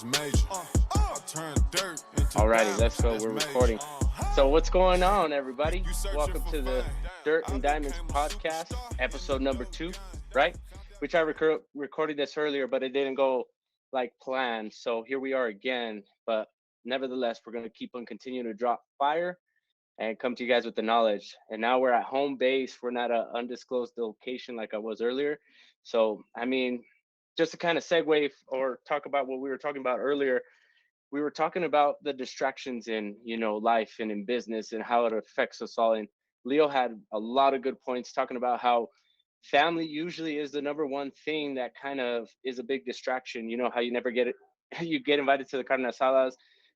That's major. I turn dirt into Alrighty, let's diamonds. go. That's We're major. recording. So what's going on, everybody? You searching Welcome for to the fame. Dirt I and Diamonds became a podcast, superstar. episode number 2, right? We tried recording this earlier, but it didn't go like planned. So here we are again. But nevertheless, we're going to keep on continuing to drop fire and come to you guys with the knowledge. And now we're at home base. We're not an undisclosed location like I was earlier. So, I mean, just to kind of segue or talk about what we were talking about earlier, we were talking about the distractions in life and in business and how it affects us all. And Leo had a lot of good points talking about how family usually is the number one thing that kind of is a big distraction. You know how you never get it, you get invited to the carne asadas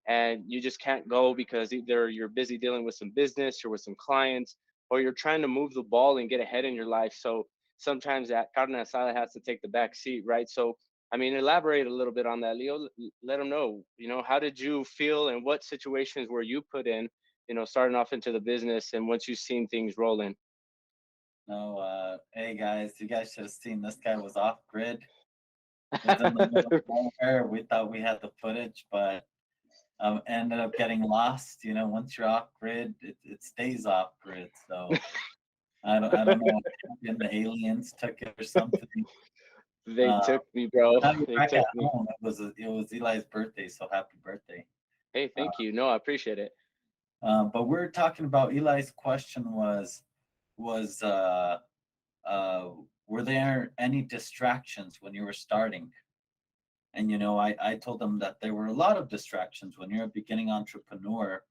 and you just can't go because either you're busy dealing with some business or with some clients, or you're trying to move the ball and get ahead in your life. So sometimes that carne asada has to take the back seat, right? So I mean, elaborate a little bit on that, Leo. Let them know, how did you feel and what situations were you put in, starting off into the business and once you've seen things rolling? No, hey guys, you guys should have seen this guy was off grid. Was in the middle of nowhere. We thought we had the footage, but ended up getting lost. You know, once you're off grid, it stays off grid. So I don't know what happened. The aliens took it or something. They Uh, took me, bro. Now you're They back at took me. home. It was Eli's birthday, so happy birthday. Hey, thank you. No, I appreciate it. But we're talking about Eli's question was uh, were there any distractions when you were starting? And I told them that there were a lot of distractions when you're a beginning entrepreneur.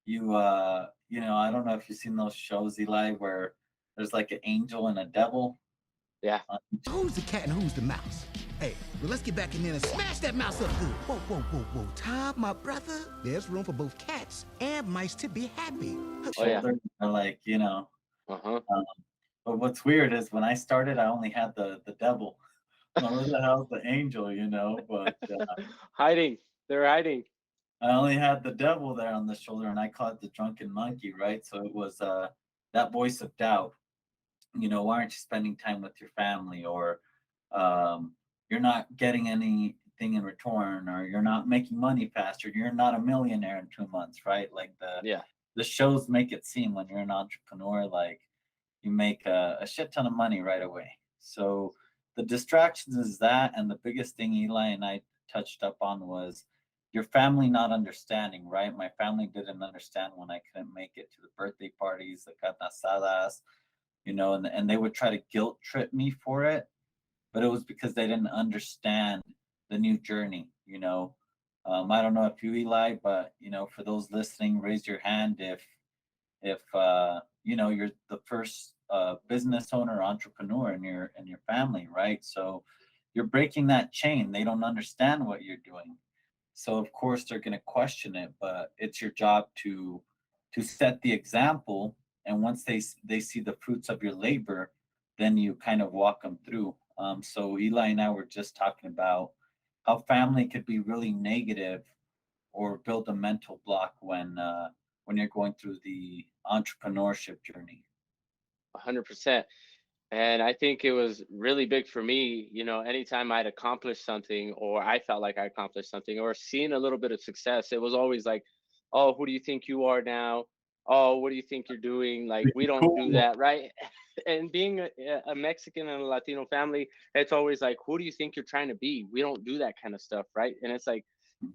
I don't know if you've seen those shows, Eli, where there's like an angel and a devil. Yeah. Who's the cat and who's the mouse? Hey, well, let's get back in there and smash that mouse up good. Whoa, whoa, whoa, whoa. Tom, my brother, there's room for both cats and mice to be happy. Oh, yeah. Children are like, Uh-huh. but what's weird is when I started, I only had the devil. Where the hell's the angel, But Hiding. They're hiding. I only had the devil there on the shoulder, and I called it the drunken monkey, right? So it was that voice of doubt. Why aren't you spending time with your family, or you're not getting anything in return, or you're not making money faster, you're not a millionaire in 2 months, right? Like Yeah. the shows make it seem when you're an entrepreneur like you make a shit ton of money right away. So the distractions is that, and the biggest thing Eli and I touched up on was your family not understanding, right? My family didn't understand when I couldn't make it to the birthday parties, the carne asadas, and they would try to guilt trip me for it, but it was because they didn't understand the new journey. I don't know if you, Eli, but for those listening, raise your hand if you're the first business owner, entrepreneur in your family, right? So you're breaking that chain. They don't understand what you're doing, so of course they're going to question it. But it's your job to set the example, and once they see the fruits of your labor, then you kind of walk them through. So Eli and I were just talking about how family could be really negative or build a mental block when you're going through the entrepreneurship journey. 100%. And I think it was really big for me, anytime I'd accomplished something or I felt like I accomplished something or seen a little bit of success, it was always like, oh, who do you think you are now? Oh, what do you think you're doing? Like, we don't do Cool. that, right? And being a Mexican and a Latino family, it's always like, who do you think you're trying to be? We don't do that kind of stuff, right? And it's like,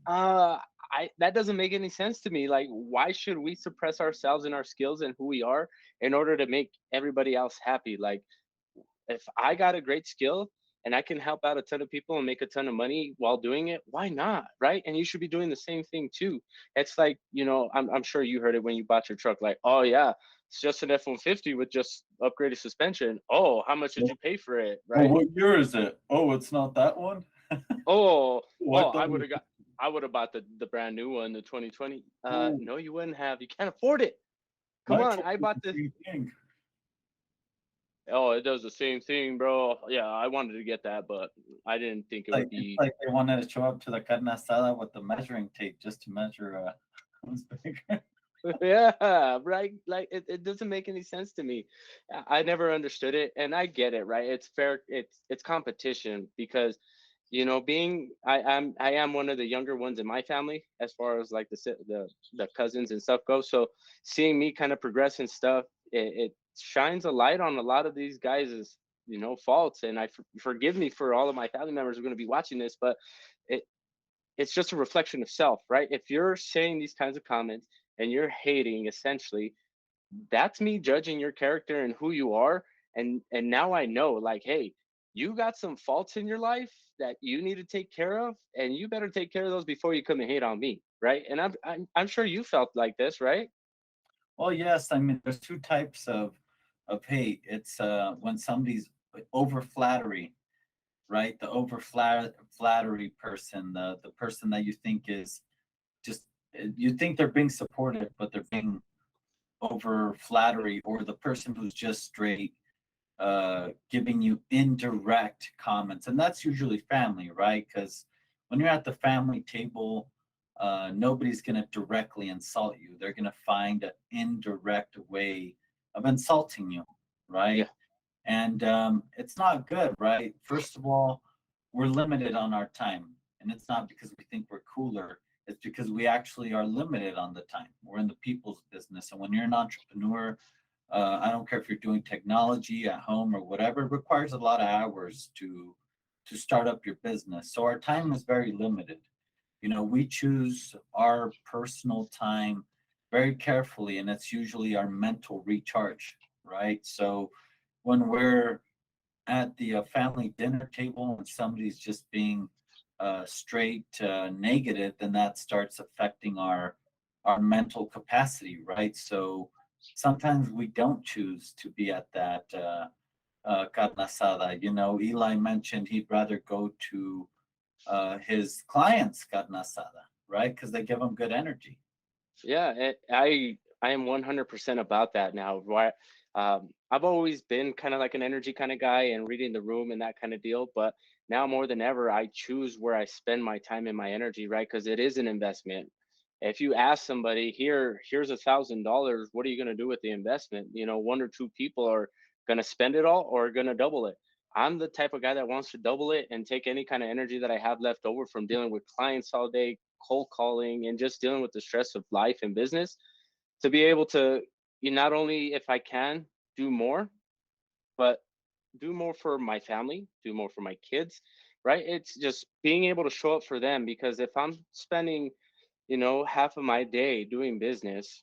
uh, that doesn't make any sense to me. Like, why should we suppress ourselves and our skills and who we are in order to make everybody else happy? Like, if I got a great skill and I can help out a ton of people and make a ton of money while doing it, why not? Right. And you should be doing the same thing too. It's like, I'm sure you heard it when you bought your truck, like, oh, yeah, it's just an F-150 with just upgraded suspension. Oh, how much did you pay for it? Well, Right. what year is it? Oh, it's not that one. Oh, What I would have bought the brand new one, the 2020. No, you wouldn't have. You can't afford it. Come My on. truck I is bought the the same thing. Oh, it does the same thing, bro. Yeah, I wanted to get that, but I didn't think it Like would it's be. like they wanted to show up to the carne asada with the measuring tape just to measure who's bigger. Yeah, right. Like it doesn't make any sense to me. I never understood it, and I get it, right? It's fair. It's competition because being I am one of the younger ones in my family as far as like the cousins and stuff go. So seeing me kind of progress and stuff, it shines a light on a lot of these guys' faults. And forgive me for all of my family members who are going to be watching this, but it it's just a reflection of self, right? If you're saying these kinds of comments and you're hating, essentially, that's me judging your character and who you are. And now I know, like, hey, you got some faults in your life that you need to take care of, and you better take care of those before you come and hate on me, right? And I'm sure you felt like this, right? Well, yes, I mean, there's two types of hate. It's when somebody's over flattery, right? The over flattery person, the person that you think is just you think they're being supportive, but they're being over flattery, or the person who's just straight giving you indirect comments, and that's usually family, right? Because when you're at the family table, nobody's going to directly insult you. They're going to find an indirect way of insulting you, Yeah. right? And it's not good, right? First of all, we're limited on our time, and it's not because we think we're cooler. It's because we actually are limited on the time. We're in the people's business, and when you're an entrepreneur, I don't care if you're doing technology at home or whatever, it requires a lot of hours to start up your business. So our time is very limited. We choose our personal time very carefully, and it's usually our mental recharge, right? So when we're at the family dinner table and somebody's just being straight negative, then that starts affecting our mental capacity, right? So sometimes we don't choose to be at that carne asada. Eli mentioned he'd rather go to his clients' carne asada, right? Because they give him good energy. Yeah, I am 100% about that now. Why? I've always been kind of like an energy kind of guy and reading the room and that kind of deal. But now more than ever, I choose where I spend my time and my energy, right? Because it is an investment. If you ask somebody, here's $1,000, what are you going to do with the investment? One or two people are going to spend it all or going to double it. I'm the type of guy that wants to double it and take any kind of energy that I have left over from dealing with clients all day, cold calling, and just dealing with the stress of life and business, to be able to, not only, if I can, do more, but do more for my family, do more for my kids, right? It's just being able to show up for them, because if I'm spending, half of my day doing business,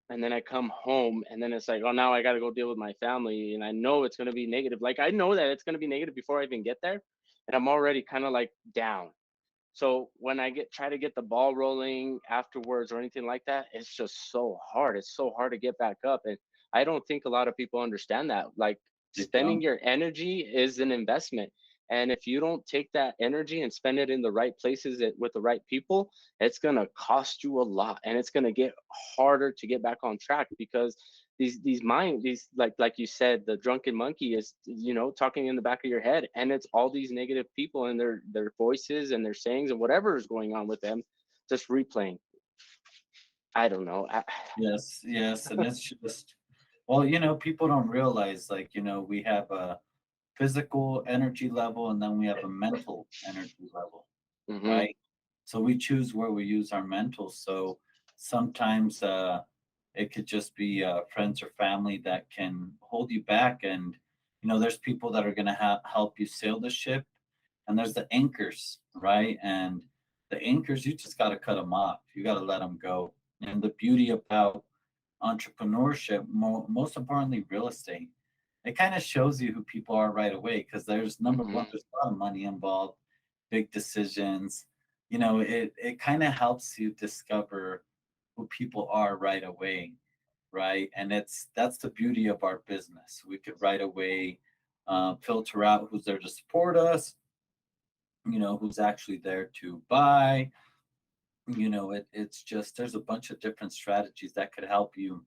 and then I come home and then it's like, oh, now I got to go deal with my family, and I know it's going to be negative. Like, I know that it's going to be negative before I even get there, and I'm already kind of like down. So when I try to get the ball rolling afterwards or anything like that, it's just so hard. It's so hard to get back up. And I don't think a lot of people understand that. Like, They spending don't. your energy is an investment. And if you don't take that energy and spend it in the right places with the right people, it's going to cost you a lot, and it's going to get harder to get back on track, because these like you said, the drunken monkey is, talking in the back of your head, and it's all these negative people and their voices and their sayings and whatever is going on with them, just replaying. I don't know. Yes, yes, and it's just, well, people don't realize, like, we have a physical energy level, and then we have a mental energy level, Hmm. right? So we choose where we use our mental. So sometimes it could just be friends or family that can hold you back, and there's people that are going to help you sail the ship, and there's the anchors, right? And the anchors, you just got to cut them off. You got to let them go. And the beauty about entrepreneurship, most importantly, real estate, it kind of shows you who people are right away, because there's number Hmm. one, there's a lot of money involved, big decisions. It kind of helps you discover who people are right away, right? And that's the beauty of our business. We could right away filter out who's there to support us, who's actually there to buy. It's just, there's a bunch of different strategies that could help you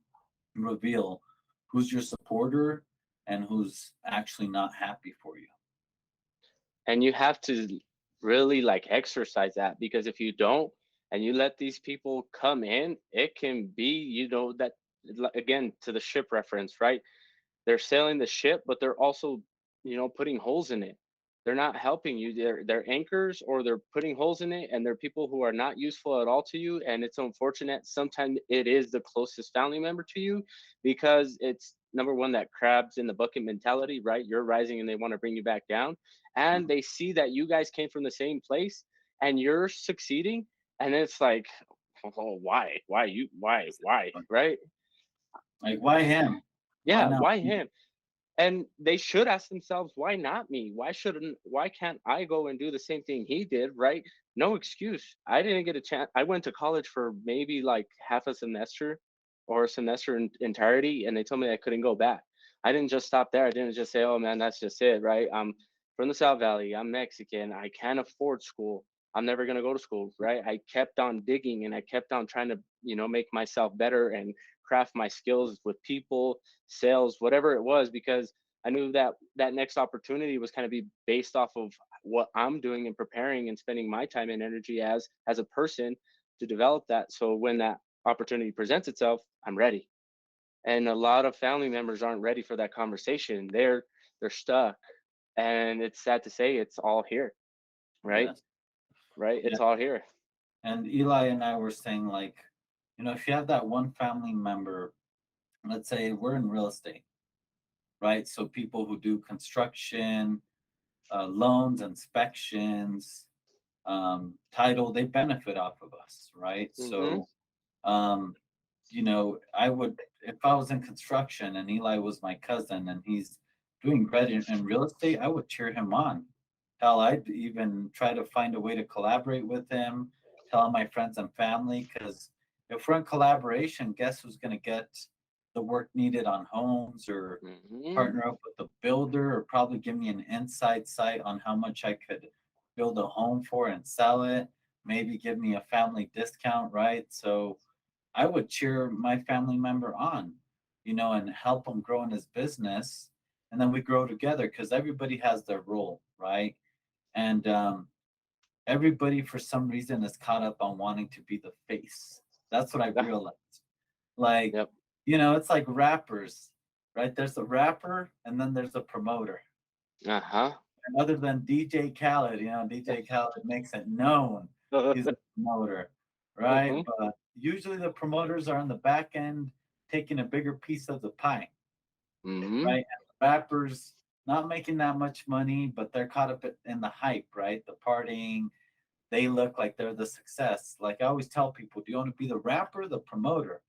reveal who's your supporter and who's actually not happy for you. And you have to really like exercise that, because if you don't, and you let these people come in, it can be, that, again, to the ship reference, right? They're sailing the ship, but they're also, putting holes in it. they're not helping you. They're anchors, or they're putting holes in it, and they're people who are not useful at all to you. And it's unfortunate. Sometimes it is the closest family member to you, because it's number one, that crabs in the bucket mentality, right? You're rising and they want to bring you back down. And they see that you guys came from the same place and you're succeeding. And it's like, oh, why, right? Like, why him? Why Yeah, not why me? him? And they should ask themselves, why not me? Why can't I go and do the same thing he did, right? No excuse. I didn't get a chance. I went to college for maybe like half a semester or a semester in entirety, and they told me I couldn't go back. I didn't just stop there. I didn't just say, oh man, that's just it, right? I'm from the South Valley. I'm Mexican. I can't afford school. I'm never going to go to school, right? I kept on digging and I kept on trying to, make myself better and craft my skills with people, sales, whatever it was, because I knew that that next opportunity was kind of be based off of what I'm doing and preparing and spending my time and energy as a person to develop that. So when that opportunity presents itself, I'm ready. And a lot of family members aren't ready for that conversation. They're stuck. And it's sad to say it's all here, right? Yes. Right? Yeah. It's all here. And Eli and I were saying, like, if you have that one family member, let's say we're in real estate, right? So people who do construction, loans, inspections, title, they benefit off of us, right? Mm-hmm. So, um, I would, if I was in construction and Eli was my cousin and he's doing great in real estate, I would cheer him on. Hell, I'd even try to find a way to collaborate with him, tell my friends and family, because if we're in collaboration, guess who's going to get the work needed on homes, or Mm-hmm. partner up with a builder, or probably give me an inside sight on how much I could build a home for and sell it, maybe give me a family discount, right? So I would cheer my family member on, and help him grow in his business. And then we grow together because everybody has their role, right? And everybody, for some reason, is caught up on wanting to be the face. That's what I Yeah. realized. Like, Yep. it's like rappers, right? There's a rapper and then there's a promoter. Uh-huh. And other than DJ Khaled, DJ Khaled makes it known he's a promoter, right? Mm-hmm. But usually the promoters are on the back end taking a bigger piece of the pie, Mm-hmm. right? And the rappers not making that much money, but they're caught up in the hype, right? The partying, they look like they're the success. Like I always tell people, do you want to be the rapper, or the promoter?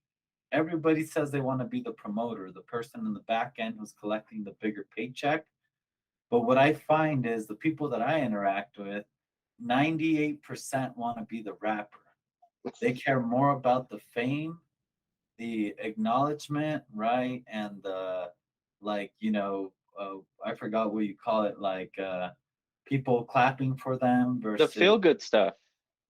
Everybody says they want to be the promoter, the person in the back end who's collecting the bigger paycheck. But what I find is the people that I interact with, 98% want to be the rapper. They care more about the fame, the acknowledgement, right? And the, like, I forgot what you call it, like people clapping for them The versus, feel good stuff.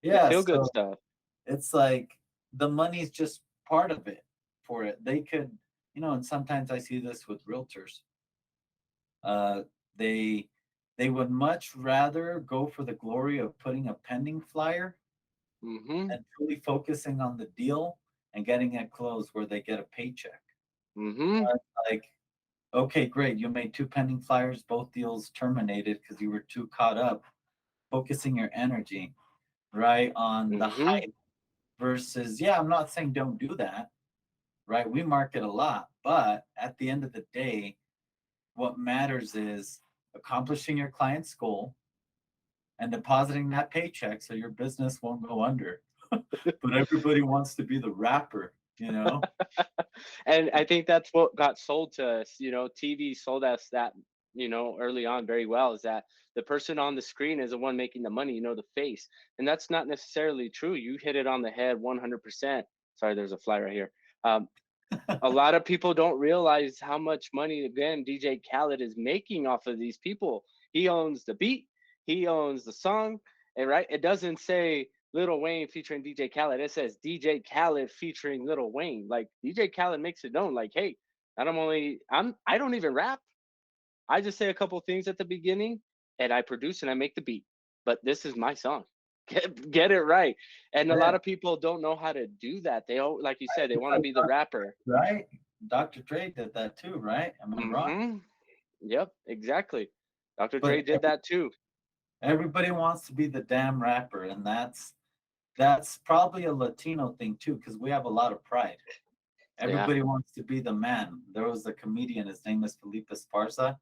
The yeah. feel good So stuff. it's like the money's just part of it for it. They could, and sometimes I see this with realtors. Uh, they they would much rather go for the glory of putting a pending flyer Mm-hmm. and truly focusing on the deal and getting it closed where they get a paycheck. Mm-hmm. Like, okay, great, you made two pending flyers, both deals terminated because you were too caught up focusing your energy, right, on the Mm-hmm. hype versus, yeah, I'm not saying don't do that, right? We market a lot, but at the end of the day, what matters is accomplishing your client's goal and depositing that paycheck so your business won't go under. But everybody wants to be the rapper, you know? And I think that's what got sold to us. TV sold us that, early on very well, is that the person on the screen is the one making the money, the face. And that's not necessarily true. You hit it on the head 100%. Sorry, there's a fly right here. A lot of people don't realize how much money, again, DJ Khaled is making off of these people. He owns the beat, he owns the song, and right, it doesn't say Lil Wayne featuring DJ Khaled. It says DJ Khaled featuring Lil Wayne. Like DJ Khaled makes it known, like, hey, I don't even rap. I just say a couple things at the beginning, and I produce and I make the beat. But this is my song. Get it right. And a lot Yeah, of people don't know how to do that. They all, like you said, they want to be the rapper. right? Dr. Dre did that too, right? Am I wrong? Mm-hmm. Yep, exactly. Dr. But Dre did that too. everybody wants to be the damn rapper, and that's probably a Latino thing too, because we have a lot of pride. Yeah. Everybody wants to be the man. There was a comedian, his name is Felipe Esparza.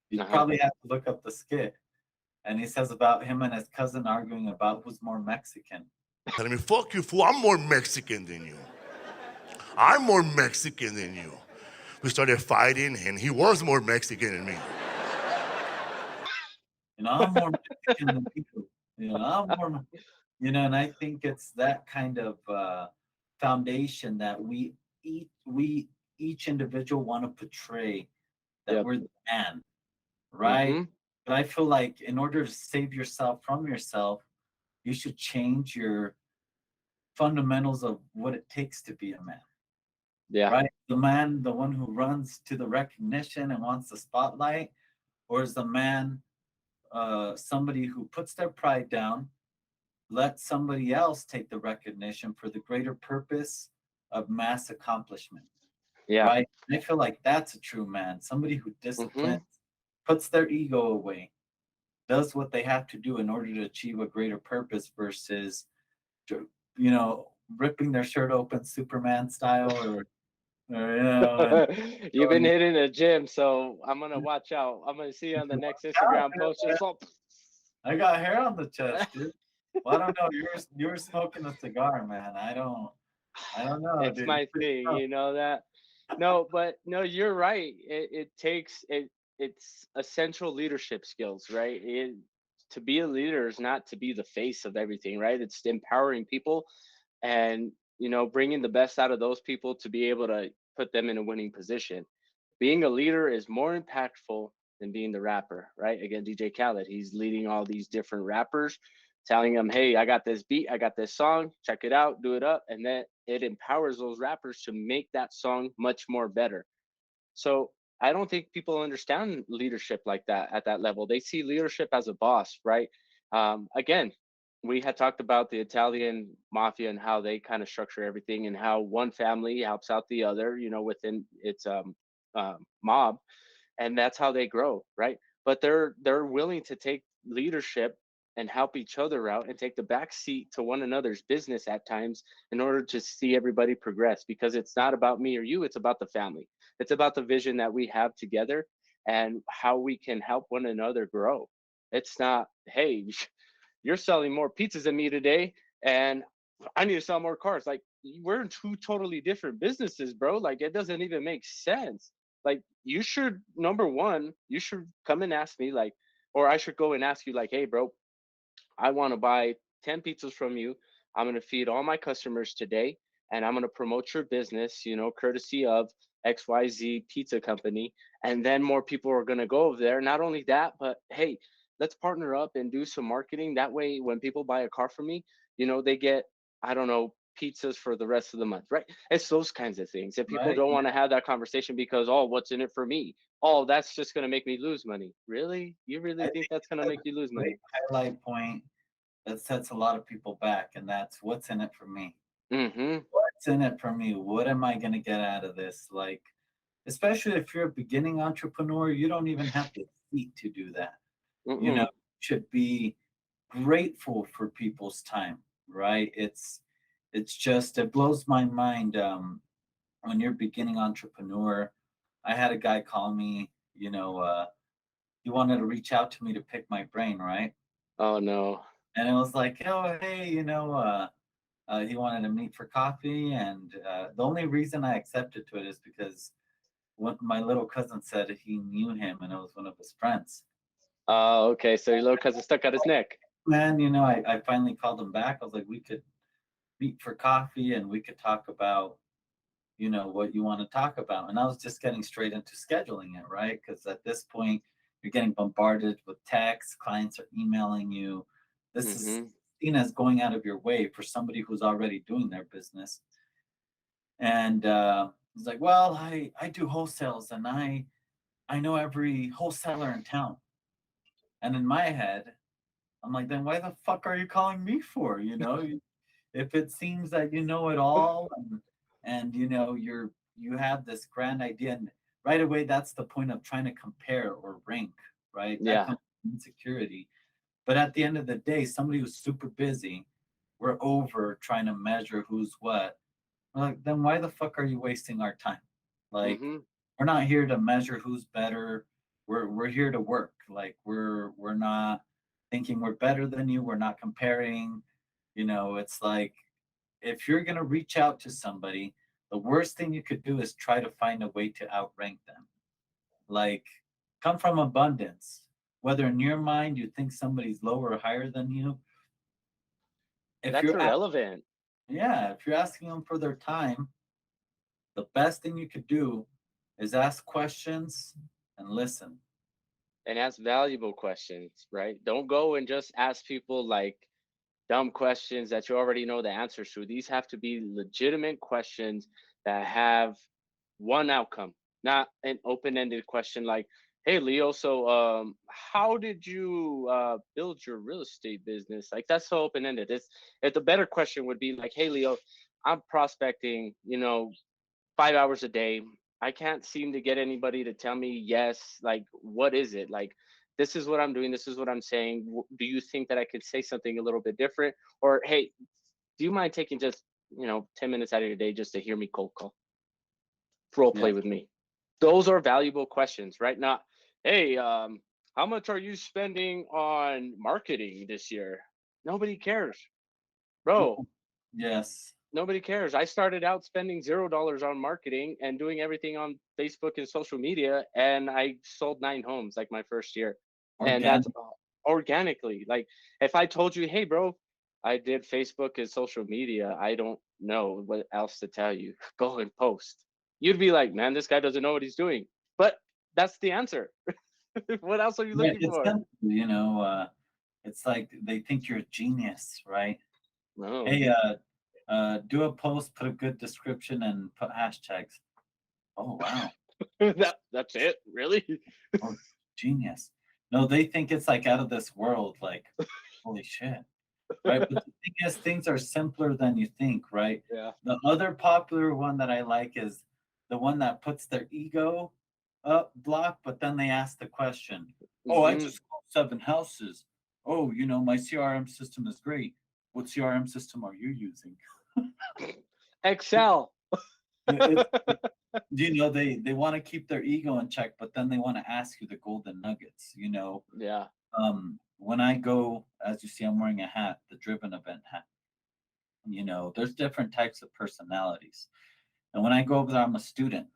You Uh-huh. probably have to look up the skit. And he says about him and his cousin arguing about who's more Mexican. Telling me, fuck you, fool. I'm more Mexican than you. I'm more Mexican than you. We started fighting, and he was more Mexican than me. I'm more Mexican than you. I'm more, and I think it's that kind of foundation that we each individual want to portray that Yep. we're the man, right? Mm-hmm. But I feel like in order to save yourself from yourself, you should change your fundamentals of what it takes to be a man, Yeah. right? The man, the one who runs to the recognition and wants the spotlight, or is the man somebody who puts their pride down, let somebody else take the recognition for the greater purpose of mass accomplishment, Yeah. right? I feel like that's a true man, somebody who Mm-hmm. disciplines, puts their ego away, does what they have to do in order to achieve a greater purpose versus, you know, ripping their shirt open Superman style, and You've been going, hitting the gym, so I'm gonna watch out. I'm gonna see you on the next Instagram post. Just so, I got hair on the chest, dude. Well, I don't know. You were smoking a cigar, man. I don't know, it's dude. my thing, you know that. No, but no, you're right. It takes it. It's essential leadership skills, right? To be a leader is not to be the face of everything, right? It's empowering people, and bringing the best out of those people to be able to put them in a winning position. Being a leader is more impactful than being the rapper, right? Again, DJ Khaled, he's leading all these different rappers, telling them, hey, I got this beat, I got this song, check it out, do it up. And then it empowers those rappers to make that song much more better. So I don't think people understand leadership like that at that level. They see leadership as a boss, right? Again, we had talked about the Italian mafia and how they kind of structure everything and how one family helps out the other, within its mob, and that's how they grow, right? But they're willing to take leadership and help each other out and take the back seat to one another's business at times in order to see everybody progress, because it's not about me or you, it's about the family. It's about the vision that we have together and how we can help one another grow. It's not, hey, you're selling more pizzas than me today, and I need to sell more cars. Like, we're in two totally different businesses, bro. Like, it doesn't even make sense. Like, you should, number one, you should come and ask me, like, or I should go and ask you, like, hey, bro, I want to buy 10 pizzas from you. I'm going to feed all my customers today, and I'm going to promote your business, courtesy of XYZ Pizza Company. And then more people are going to go over there. Not only that, but hey, let's partner up and do some marketing. That way, when people buy a car from me, they get, I don't know, pizzas for the rest of the month, right? It's those kinds of things. If people right. don't want to have that conversation because, oh, what's in it for me? Oh, that's just going to make me lose money. Really? You I really think think that's going to that's make you lose a great money? highlight point that sets a lot of people back, and that's what's in it for me. Mm-hmm. What's in it for me? What am I going to get out of this? Like, especially if you're a beginning entrepreneur, you don't even have the seat to do that. You Mm-mm. should be grateful for people's time, right? It's just, it blows my mind when you're a beginning entrepreneur. I had a guy call me, he wanted to reach out to me to pick my brain, right? Oh no. And it was like, oh, hey, he wanted to meet for coffee, and the only reason I accepted to it is because what my little cousin said he knew him, and it was one of his friends. Oh, okay. So your little cousin stuck out his neck. Man, I finally called him back. I was like, we could meet for coffee, and we could talk about, what you want to talk about. And I was just getting straight into scheduling it, right? Because at this point, you're getting bombarded with texts, clients are emailing you. This is Mm-hmm. seen as going out of your way for somebody who's already doing their business. And he's like, well, I do wholesales, and I know every wholesaler in town. And in my head, I'm like, then why the fuck are you calling me for? If it seems that you know it all, and you have this grand idea, and right away that's the point of trying to compare or rank, right? That Yeah. comes insecurity. But at the end of the day, somebody who's super busy, we're over trying to measure who's what. We're like, then why the fuck are you wasting our time? Like, Mm-hmm. we're not here to measure who's better. We're here to work. Like, we're not thinking we're better than you. We're not comparing. You know, it's like, if you're gonna reach out to somebody, the worst thing you could do is try to find a way to outrank them. Like, come from abundance. Whether in your mind you think somebody's lower or higher than you, if That's you're irrelevant. yeah, if you're asking them for their time, the best thing you could do is ask questions and listen. And ask valuable questions, right? Don't go and just ask people like dumb questions that you already know the answers to. These have to be legitimate questions that have one outcome, not an open-ended question like, "Hey, Leo, so how did you build your real estate business?" Like that's so open-ended. It's if the better question would be like, "Hey, Leo, I'm prospecting, 5 hours a day. I can't seem to get anybody to tell me yes. Like, what is it? Like, this is what I'm doing. This is what I'm saying. Do you think that I could say something a little bit different? Or, hey, do you mind taking just, 10 minutes out of your day just to hear me cold call, role Yeah. play with me?" Those are valuable questions, right? Not, hey, how much are you spending on marketing this year? Nobody cares, bro. Yes. Nobody cares. I started out spending $0 on marketing and doing everything on Facebook and social media, and I sold 9 homes like my first year, and that's Organic. organically. Like if I told you, hey, bro, I did Facebook and social media, I don't know what else to tell you. Go and post. You'd be like, man, this guy doesn't know what he's doing. But that's the answer. What else are you Yeah, looking it's for? kind of, it's like they think you're a genius, right? No, Hey, do a post, put a good description, and put hashtags. Oh wow, that's it. Really? oh genius. No, they think it's like out of this world. Like, holy shit, right? But the thing is, things are simpler than you think, right? Yeah. The other popular one that I like is the one that puts their ego up block, but then they ask the question, "Oh, I Hmm. just closed 7 houses. Oh, my CRM system is great. What CRM system are you using?" Excel. It's they want to keep their ego in check, but then they want to ask you the golden nuggets. Yeah. When I go, as you see, I'm wearing a hat, the Driven event hat. There's different types of personalities. And when I go over there, I'm a student.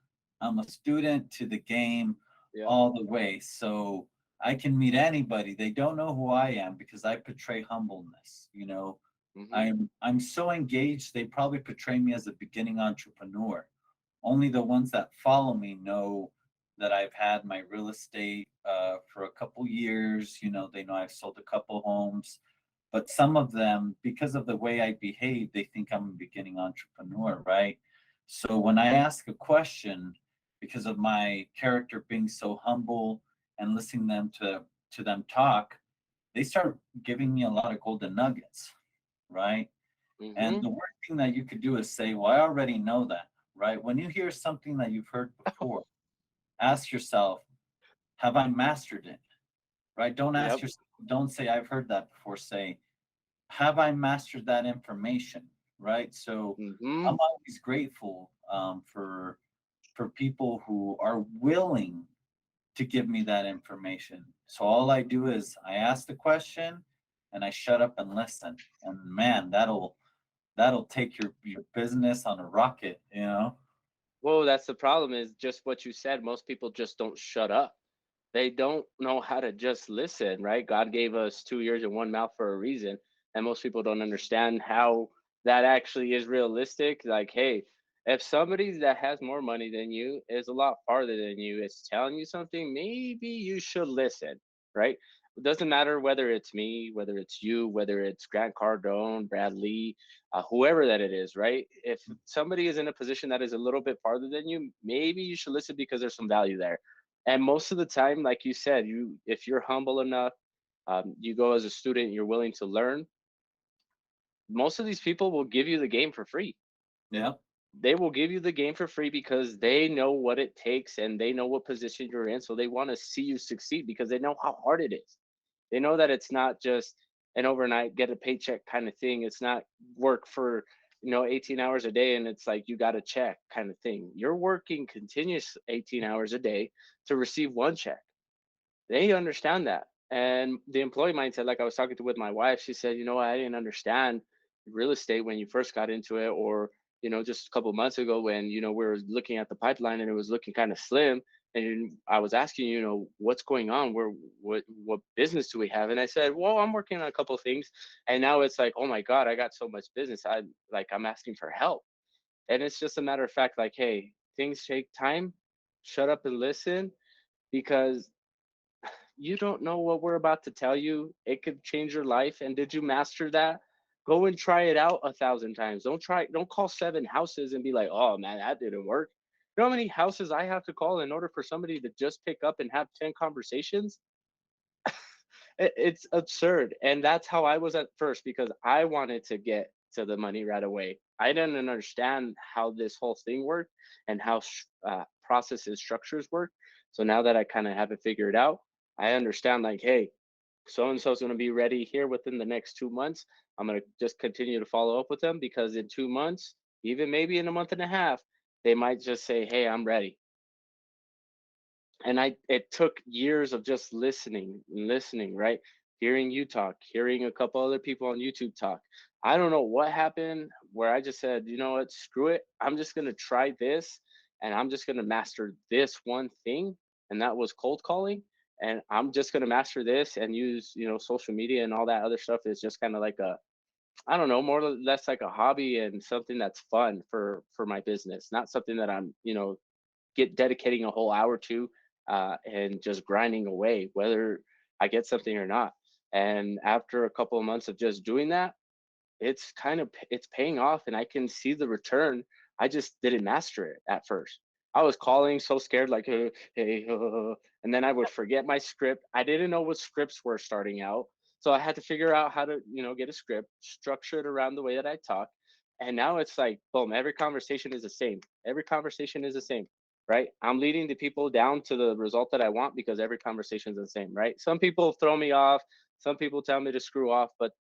I'm a student to the game Yeah. all the way. So I can meet anybody. They don't know who I am because I portray humbleness. Hmm. I'm so engaged, they probably portray me as a beginning entrepreneur. Only the ones that follow me know that I've had my real estate for a couple years. They know I've sold a couple homes. But some of them, because of the way I behave, they think I'm a beginning entrepreneur, right? So when I ask a question, because of my character being so humble and listening to them talk, they start giving me a lot of golden nuggets, right? And Hmm. the worst thing that you could do is say, "Well, I already know that," right? When you hear something that you've heard before, ask yourself, "Have I mastered it?" Right? Don't ask Yep. yourself, don't say, "I've heard that before." Say, "Have I mastered that information?" Right? So Hmm. I'm always grateful for people who are willing to give me that information. So all I do is I ask the question and I shut up and listen. And man, that'll take your business on a rocket. Well, that's the problem is just what you said. Most people just don't shut up. They don't know how to just listen, right? God gave us 2 ears and one mouth for a reason. And most people don't understand how that actually is realistic. Like, hey, if somebody that has more money than you is a lot farther than you is telling you something, maybe you should listen, right? It doesn't matter whether it's me, whether it's you, whether it's Grant Cardone, Bradley, whoever that it is, right? If somebody is in a position that is a little bit farther than you, maybe you should listen because there's some value there. And most of the time, like you said, if you're humble enough, you go as a student, you're willing to learn. Most of these people will give you the game for free. Yeah. They will give you the game for free because they know what it takes and they know what position you're in. So they want to see you succeed because they know how hard it is. They know that it's not just an overnight get a paycheck kind of thing. It's not work for 18 hours a day and it's like you got a check kind of thing. You're working continuous 18 hours a day to receive one check. They understand that. And the employee mindset, like I was talking to with my wife, she said, I didn't understand real estate when you first got into it, or, just a couple months ago when, we were looking at the pipeline and it was looking kind of slim. And I was asking, what's going on? What business do we have? And I said, well, I'm working on a couple of things. And now it's like, oh my God, I got so much business. I'm asking for help. And it's just a matter of fact, like, hey, things take time. Shut up and listen, because you don't know what we're about to tell you. It could change your life. And did you master that? Go and try it out 1,000 times. Don't call 7 houses and be like, oh man, that didn't work. You know how many houses I have to call in order for somebody to just pick up and have 10 conversations? It's absurd. And that's how I was at first, because I wanted to get to the money right away. I didn't understand how this whole thing worked and how processes, structures work. So now that I kind of have it figured out, I understand, like, hey, so and so is going to be ready here within the next 2 months. I'm going to just continue to follow up with them, because in 2 months, even maybe in a month and a half, they might just say, hey, I'm ready. And it took years of just listening, right? Hearing you talk, hearing a couple other people on YouTube talk. I don't know what happened where I just said, you know what, screw it. I'm just going to try this, and I'm just going to master this one thing. And that was cold calling. And I'm just going to master this and use, social media and all that other stuff is just kind of like I don't know, more or less like a hobby and something that's fun for my business, not something that I'm, get dedicating a whole hour to, and just grinding away, whether I get something or not. And after a couple of months of just doing that, it's paying off, and I can see the return. I just didn't master it at first. I was calling so scared, like, hey, and then I would forget my script. I didn't know what scripts were starting out, so I had to figure out how to, get a script, structure it around the way that I talk. And now it's like, boom, every conversation is the same. Every conversation is the same, right? I'm leading the people down to the result that I want, because every conversation is the same, right? Some people throw me off. Some people tell me to screw off, but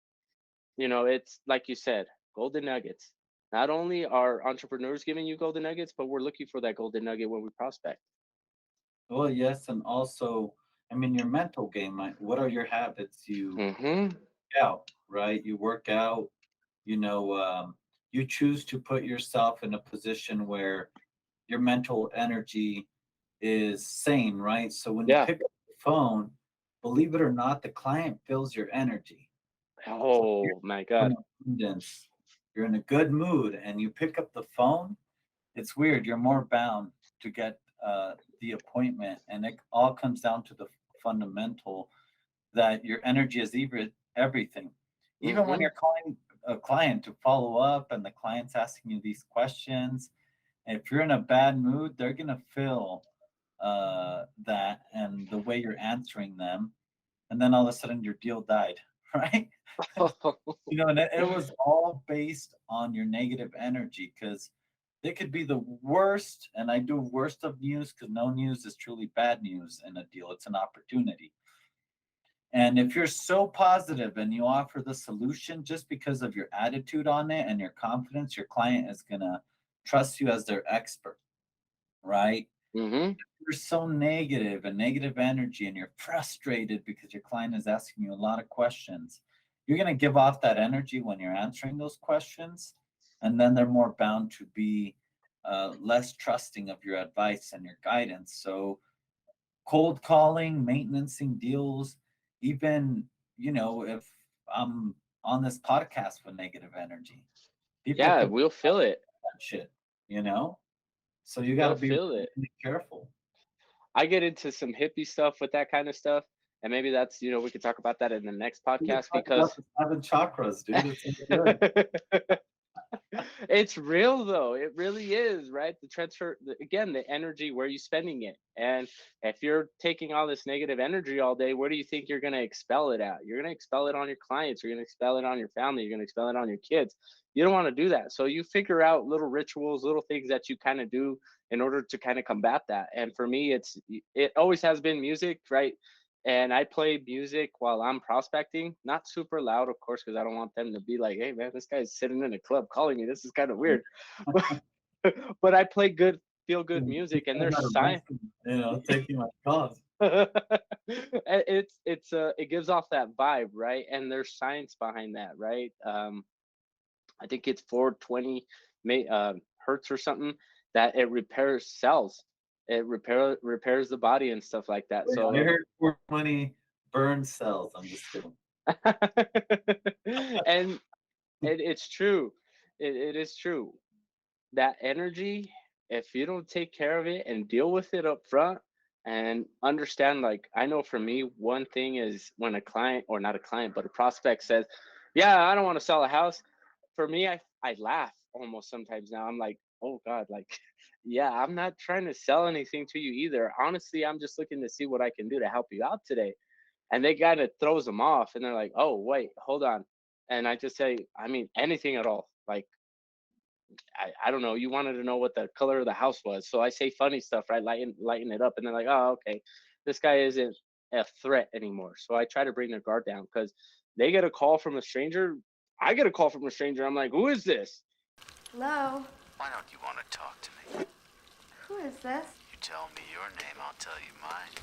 it's like you said, golden nuggets. Not only are entrepreneurs giving you golden nuggets, but we're looking for that golden nugget when we prospect. Well, yes, and also, I mean, your mental game. What are your habits? You Mm-hmm. work out, right? You work out. You know, you choose to put yourself in a position where your mental energy is sane, right? So when you Yeah. pick up the phone, believe it or not, the client feels your energy. So if Oh my you're God. in abundance, you're in a good mood, and you pick up the phone, it's weird. You're more bound to get the appointment, and it all comes down to the fundamental that your energy is everything. Even when Mm-hmm. you're calling a client to follow up, and the client's asking you these questions, if you're in a bad mood, they're gonna feel that and the way you're answering them, and then all of a sudden your deal died, right? And it was all based on your negative energy, because it could be the worst, and I do worst of news, because no news is truly bad news in a deal. It's an opportunity. And if you're so positive and you offer the solution just because of your attitude on it and your confidence, your client is gonna trust you as their expert, right? Mm-hmm. You're so negative and negative energy, and you're frustrated because your client is asking you a lot of questions, you're going to give off that energy when you're answering those questions, and then they're more bound to be less trusting of your advice and your guidance. So cold calling, maintenancing deals, even, if I'm on this podcast with negative energy, people Yeah, could we'll feel it. that shit, you know so you got to They'll be feel it. really careful. I get into some hippie stuff with that kind of stuff. And maybe that's, we could talk about that in the next We could podcast, talk about because the 7 chakras, dude. It's so good. it's real though. It really is, right? The transfer, again, the energy, where are you spending it? And if you're taking all this negative energy all day, where do you think you're going to expel it at? You're going to expel it on your clients. You're going to expel it on your family. You're going to expel it on your kids. You don't want to do that. So you figure out little rituals, little things that you kind of do in order to kind of combat that. And for me, it always has been music, right? and I play music while I'm prospecting, not super loud, of course, because I don't want them to be like, "Hey, man, this guy's sitting in a club calling me. This is kind of weird." But I play good, feel good music, and there's sign. Taking my calls. It gives off that vibe, right? And there's science behind that, right? I think it's 420 hertz or something, that it repairs cells. It repairs the body and stuff like that. I So heard 420 burn cells. I'm just kidding. and it's true. It is true. That energy, if you don't take care of it and deal with it up front and understand, like, I know for me, one thing is when a client, or not a client, but a prospect says, "Yeah, I don't want to sell a house." For me, I laugh almost sometimes now. I'm like, "Oh God, like, yeah, I'm not trying to sell anything to you either. Honestly, I'm just looking to see what I can do to help you out today." And they kind of throws them off, and they're like, "Oh, wait, hold on." And I just say, I mean, anything at all. Like, I don't know. You wanted to know what the color of the house was, so I say funny stuff, right? Lighten it up, and they're like, "Oh, okay, this guy isn't a threat anymore." So I try to bring their guard down, because they get a call from a stranger. I get a call from a stranger. I'm like, "Who is this?" Hello? Why don't you want to talk to me? Who is this? You tell me your name, I'll tell you mine.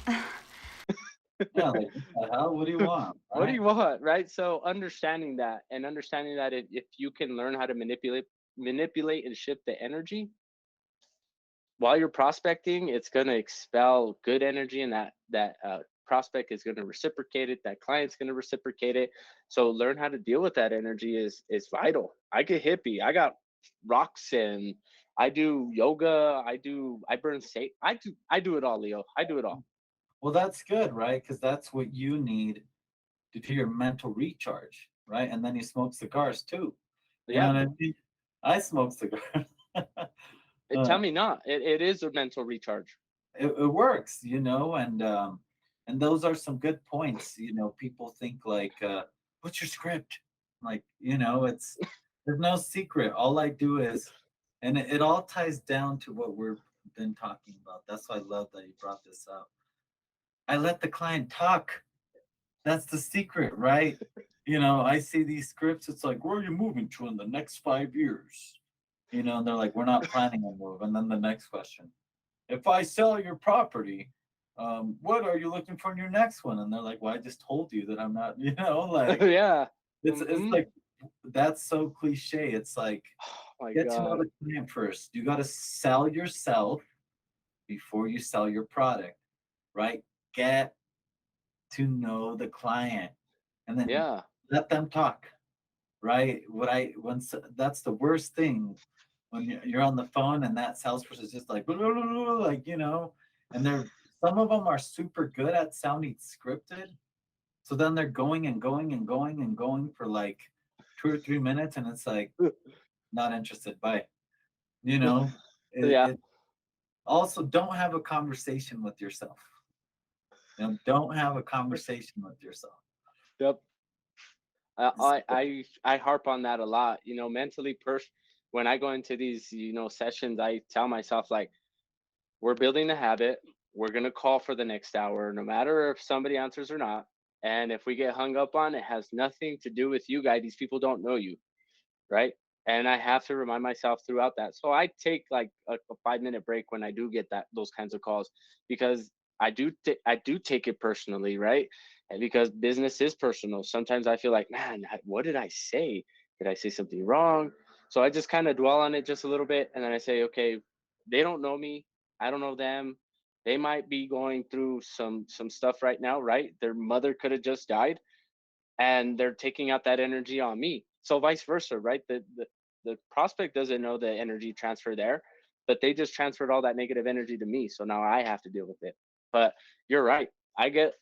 Yeah, like, what the hell? What do you want? What do Right? you want, right? So understanding that, and understanding that if you can learn how to manipulate and shift the energy while you're prospecting, it's going to expel good energy, and that prospect is going to reciprocate it. That client's going to reciprocate it. So learn how to deal with that energy is vital. I get hippie. I got rocks, and I do yoga. I burn sage. I do it all, Leo. I do it all. Well, that's good, right? Because that's what you need to do your mental recharge, right? And then you smoke cigars too. You know Yeah. what I mean? I smoke cigars. Tell uh, me not. It is a mental recharge. it works, and those are some good points. People think like, "What's your script?" Like, it's there's no secret. All I do is, and it all ties down to what we've been talking about. That's why I love that you brought this up. I let the client talk. That's the secret, right? I see these scripts. It's like, where are you moving to in the next 5 years? And they're like, we're not planning a move. And then the next question, if I sell your property, what are you looking for in your next one? And they're like, well, I just told you that I'm not, like Yeah. it's Hmm. like that's so cliche. It's like, Oh my get to know God. the client first. You got to sell yourself before you sell your product, right? Get to know the client and then Yeah. let them talk, right? That's the worst thing when you're on the phone and that salesperson is just like, "Blah, blah, blah, blah," like, and some of them are super good at sounding scripted. So then they're going and going and going and going for like 2 or 3 minutes, and it's like, not interested. Bye. You know, Yeah. it also don't have a conversation with yourself. Don't have a conversation with yourself. Yep. I So, I harp on that a lot. Mentally, when I go into these, sessions, I tell myself, like, we're building a habit. We're gonna call for the next hour, no matter if somebody answers or not. And if we get hung up on, it has nothing to do with you, guy. These people don't know you, right? And I have to remind myself throughout that. So I take like a 5 minute break when I do get those kinds of calls, because I do take it personally, right? And because business is personal, sometimes I feel like, man, what did I say? Did I say something wrong? So I just kind of dwell on it just a little bit, and then I say, okay, they don't know me, I don't know them. They might be going through some stuff right now, right? Their mother could have just died, and they're taking out that energy on me. So vice versa, right? The prospect doesn't know the energy transfer there, but they just transferred all that negative energy to me. So now I have to deal with it. But you're right. I get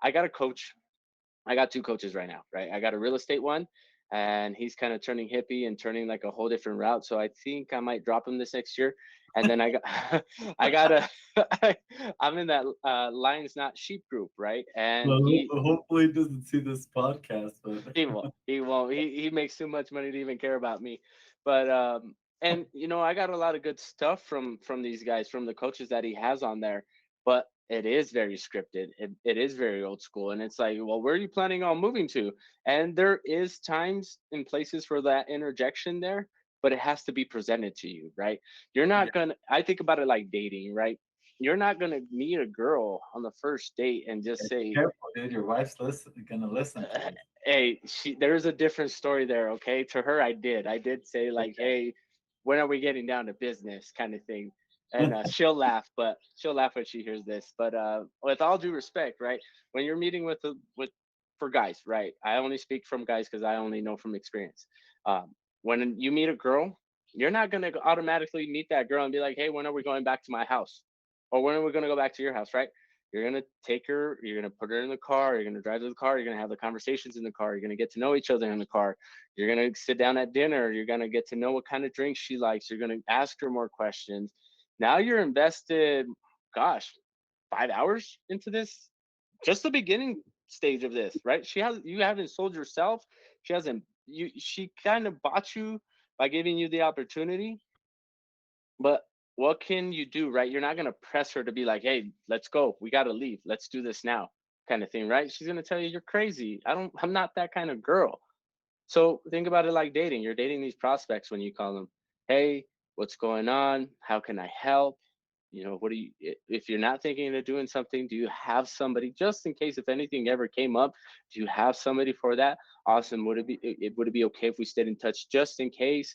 I got a coach. I got two coaches right now, right? I got a real estate one, and he's kind of turning hippie and turning like a whole different route. So I think I might drop him this next year. And then I got, I got a, I'm in that Lions Not Sheep group, right? And well, hopefully he doesn't see this podcast, but he won't, he won't. He makes too much money to even care about me. But and I got a lot of good stuff from these guys, from the coaches that he has on there. But it is very scripted. It is very old school. And it's like, well, where are you planning on moving to? And there is times and places for that interjection there, but it has to be presented to you, right? You're Yeah. not gonna, I think about it like dating, right? You're not gonna meet a girl on the first date and just Be say, careful, dude. Your wife's gonna listen to this. hey, there's a different story there, okay? To her, I did say like, hey, when are we getting down to business, kind of thing. And she'll laugh, but she'll laugh when she hears this. But with all due respect, right? When you're meeting with for guys, right? I only speak from guys because I only know from experience. When you meet a girl, you're not gonna automatically meet that girl and be like, hey, when are we going back to my house, or when are we gonna go back to your house, right? You're gonna take her, you're gonna put her in the car, you're gonna drive to the car, you're gonna have the conversations in the car, you're gonna get to know each other in the car, you're gonna sit down at dinner, you're gonna get to know what kind of drinks she likes, you're gonna ask her more questions. Now you're invested, gosh, 5 hours into this, just the beginning stage of this, right? You haven't sold yourself, she hasn't, she kind of bought you by giving you the opportunity. But what can you do, right? You're not gonna press her to be like, hey, let's go. We gotta leave. Let's do this now, kind of thing, right? She's gonna tell you you're crazy. I'm not that kind of girl. So think about it like dating. You're dating these prospects when you call them, hey, what's going on? How can I help? What do you, if you're not thinking of doing something, do you have somebody just in case if anything ever came up? Do you have somebody for that? Awesome. Would it be okay if we stayed in touch just in case?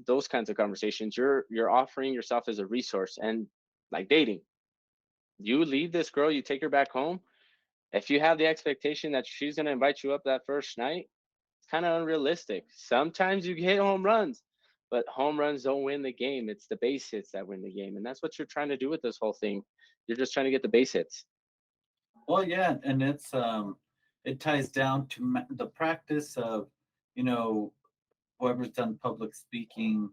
Those kinds of conversations. You're offering yourself as a resource. And like dating, you leave this girl, you take her back home. If you have the expectation that she's going to invite you up that first night, kind of unrealistic. Sometimes you hit home runs, but home runs don't win the game. It's the base hits that win the game. And that's what you're trying to do with this whole thing. You're just trying to get the base hits. Well, yeah, and it ties down to the practice of, you know, whoever's done public speaking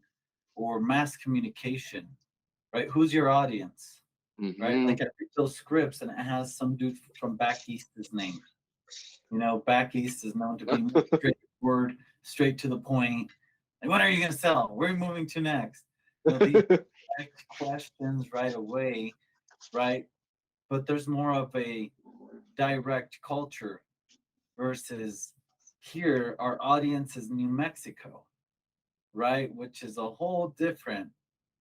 or mass communication, right? Who's your audience, right? Mm-hmm. Like I read those scripts and it has some dude from back east's name. Back east is known to be more straightforward, straight to the point. Like, when are you gonna sell? Where are you moving to next? These direct questions right away, right? But there's more of a direct culture versus here our audience is New Mexico, right? Which is a whole different,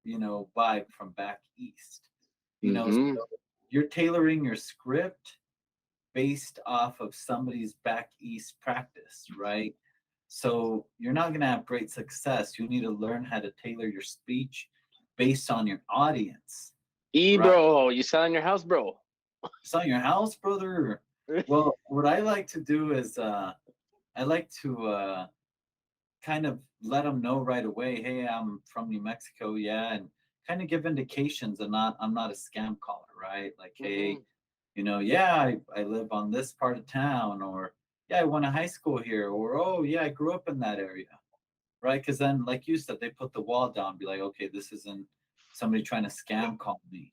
vibe from back east. So Mm-hmm. you're tailoring your script based off of somebody's back east practice, right? So you're not going to have great success. You need to learn how to tailor your speech based on your audience, right? Bro, you selling your house, bro? Sell your house, brother. Well, what I like to do is I like to kind of let them know right away, hey, I'm from New Mexico, yeah, and kind of give indications. I'm not a scam caller, right? Like, hey, Mm-hmm. yeah, I live on this part of town, or yeah, I went to high school here, or oh yeah, I grew up in that area, right? Because then, like you said, they put the wall down, be like, okay, this isn't somebody trying to scam call me,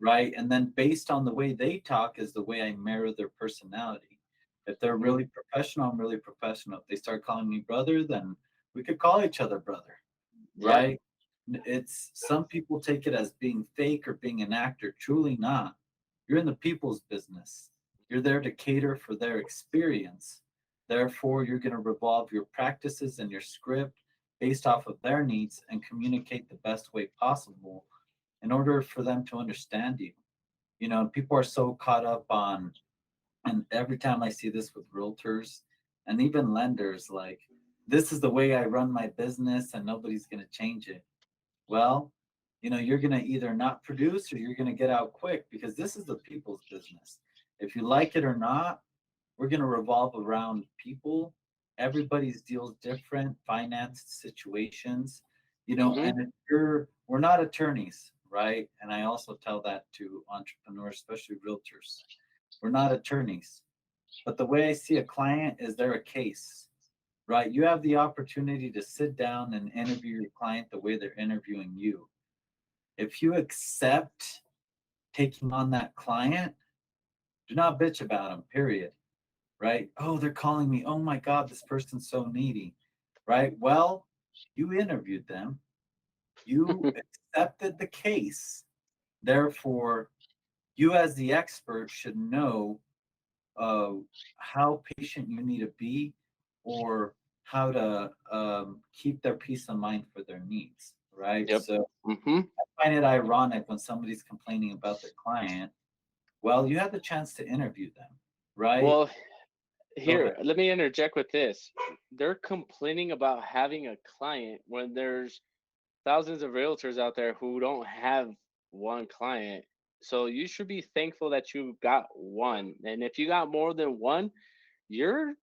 right? And then based on the way they talk is the way I mirror their personality. If they're Mm-hmm. really professional, I'm really professional. If they start calling me brother, then we could call each other brother, Yep. right? It's some people take it as being fake or being an actor. Truly not. You're in the people's business. You're there to cater for their experience. Therefore, you're going to revolve your practices and your script based off of their needs and communicate the best way possible in order for them to understand you. People are so caught up on, and every time I see this with realtors and even lenders, like, this is the way I run my business and nobody's going to change it. Well, you're going to either not produce or you're going to get out quick because this is the people's business. If you like it or not, we're going to revolve around people. Everybody's deals different, finance situations, Mm-hmm. and we're not attorneys, right? And I also tell that to entrepreneurs, especially realtors. We're not attorneys. But the way I see a client is they're a case, right? You have the opportunity to sit down and interview your client the way they're interviewing you. If you accept taking on that client, do not bitch about them, period. Right? Oh, they're calling me. Oh my God, this person's so needy. Right? Well, you interviewed them, you accepted the case. Therefore, you as the expert should know how patient you need to be, or how to keep their peace of mind for their needs, right? Yep. So Mm-hmm. I find it ironic when somebody's complaining about their client. Well, you had the chance to interview them, right? Well, Go here, ahead. let me interject with this. They're complaining about having a client when there's thousands of realtors out there who don't have one client. So you should be thankful that you got one. And if you got more than one, you're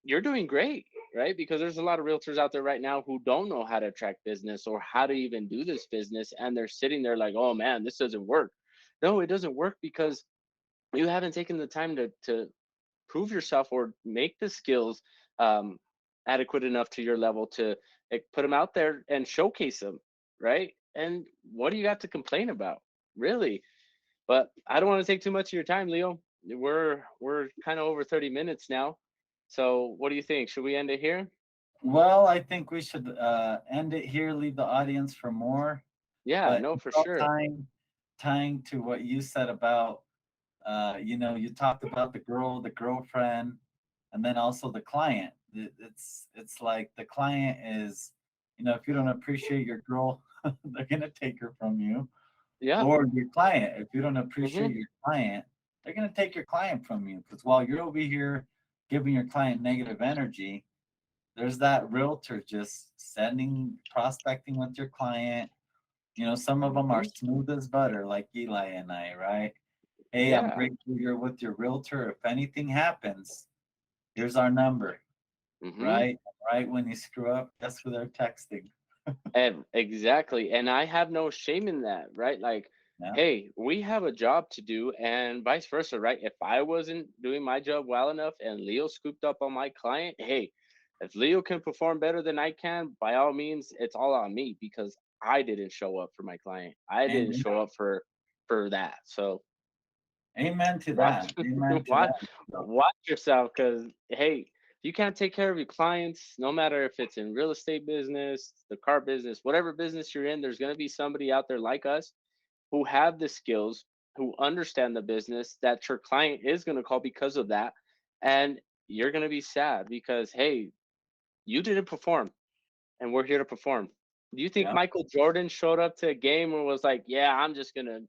you're doing great, right? Because there's a lot of realtors out there right now who don't know how to attract business or how to even do this business, and they're sitting there like, "Oh man, this doesn't work." No, it doesn't work because you haven't taken the time to prove yourself or make the skills um, adequate enough to your level to put them out there and showcase them, right? And what do you got to complain about, really? But I don't want to take too much of your time, Leo. We're kind of over 30 minutes now. So what do you think? Should we end it here? Well, I think we should end it here, leave the audience for more. Yeah, But no, for well, sure. tying to what you said about, you talked about the girl, the girlfriend, and then also the client. It's like the client is, if you don't appreciate your girl, they're gonna take her from you, Yeah. or your client. If you don't Hmm. appreciate your client, they're gonna take your client from you. Because while you're over here giving your client negative energy, there's that realtor just sending prospecting with your client. Some of them are Hmm. smooth as butter, like Eli and I, right? Hey, I'm Yeah. grateful you're with your realtor. If anything happens, here's our number, Hmm. right? Right when you screw up, guess who they're texting? And exactly. And I have no shame in that, right? Like, Yeah. hey, we have a job to do, and vice versa, right? If I wasn't doing my job well enough and Leo scooped up on my client, hey, if Leo can perform better than I can, by all means, it's all on me because I didn't show up for my client. I didn't Amen. show up for that. So Amen to watch that. Amen to watch that. So, watch yourself, because hey, if you can't take care of your clients, no matter if it's in real estate business, the car business, whatever business you're in, there's going to be somebody out there like us who have the skills, who understand the business, that your client is going to call because of that. And you're going to be sad because hey, you didn't perform, and we're here to perform. Do you think yeah. Michael Jordan showed up to a game and was like, yeah, I'm just going to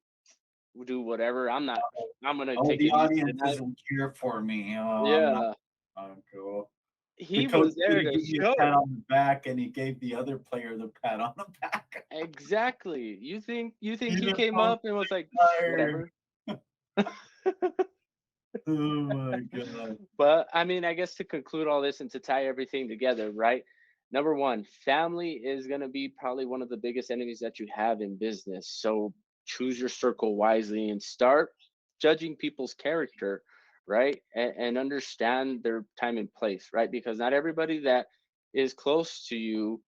do whatever, I'm going to Oh, take the it easy audience tonight? isn't here for me. Oh, I'm not. Yeah. Cool. The He coach was there didn't to give me a pat show. on the back, and he gave the other player the pat on the back. Exactly. You think he came Uniform up and was like, fire. whatever? Oh my god. But I mean, I guess to conclude all this and to tie everything together, right? Number one, family is going to be probably one of the biggest enemies that you have in business. So choose your circle wisely and start judging people's character, right? And understand their time and place, right? Because not everybody that is close to you,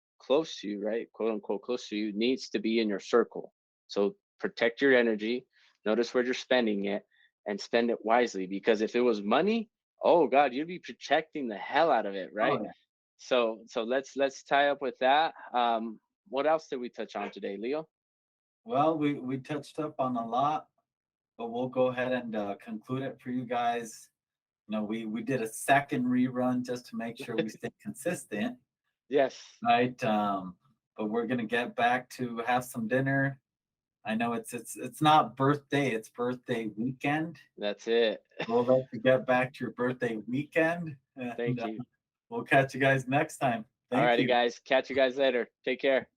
right? Quote unquote, close to you, needs to be in your circle. So protect your energy, notice where you're spending it, and spend it wisely, because if it was money, oh god, you'd be protecting the hell out of it, Oh right? yeah. So let's tie up with that. What else did we touch on today, Leo? Well, we touched up on a lot, but we'll go ahead and conclude it for you guys. We did a second rerun just to make sure we stay consistent, Yes, right? But we're gonna get back to have some dinner. I know it's not birthday, it's birthday weekend. that's it. We'll let you get back to your birthday weekend, and Thank you. we'll catch you guys next time. Thank Alrighty you. guys, catch you guys later, take care.